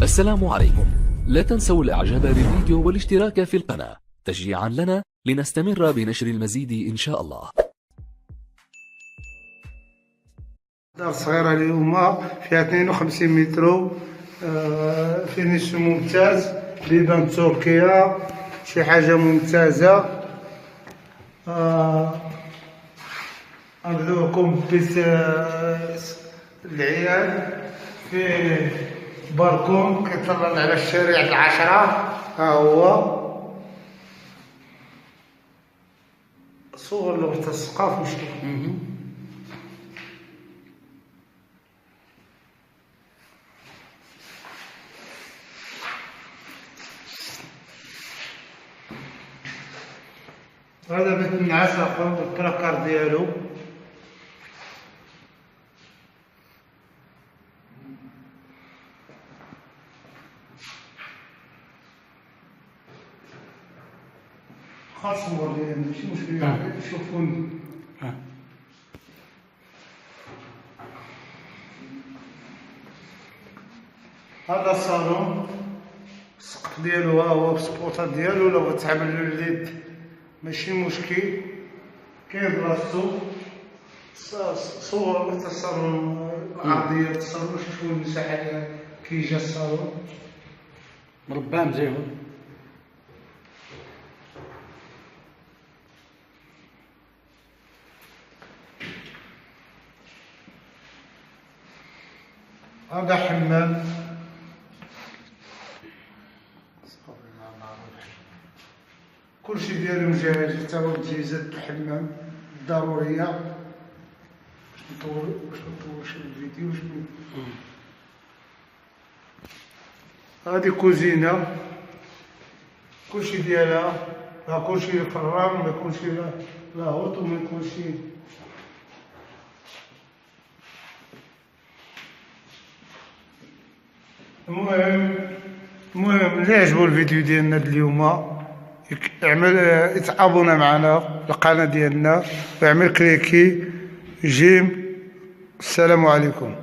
السلام عليكم. لا تنسوا الاعجاب بالفيديو والاشتراك في القناة تشجيعا لنا لنستمر بنشر المزيد ان شاء الله. دار صغيرة اليوم فيها 52 متر، فينيش ممتاز، بيبان تركيا، شي حاجة ممتازة. نبداوكم بيت العيال، فيه باركون كيطلع على الشارع العشرة. ها هو صور لغة الثقافة مشكل. هذا بيت النعاس اخويا بالبلاكار ديالو. خاص صور ديالنا ماشي مشكل، يشوفوني. هذا الصالون، السقف ديالو ها هو بالسبوطة ديالو، لو بغيت تعمل له الليد ماشي مشكل، كاين بلاصتو. صور مثل الصالون، العرضية ديال الصالون، شوفوا المساحة كي جا الصالون مربع مزيان. هذا حمام، كلشي ديالو مجهز، حتى هو تجهيزات الحمام ضرورية. باش نطولش الفيديو هادي كوزينة، كلشي ديالها، لا كلشي فران، ما يكونش لا هوط وما يكونش. المهم اللي عجبو الفيديو ديالنا اليوم يعمل يتابونا معنا في القناة ديالنا ويعمل كليكي جيم. السلام عليكم.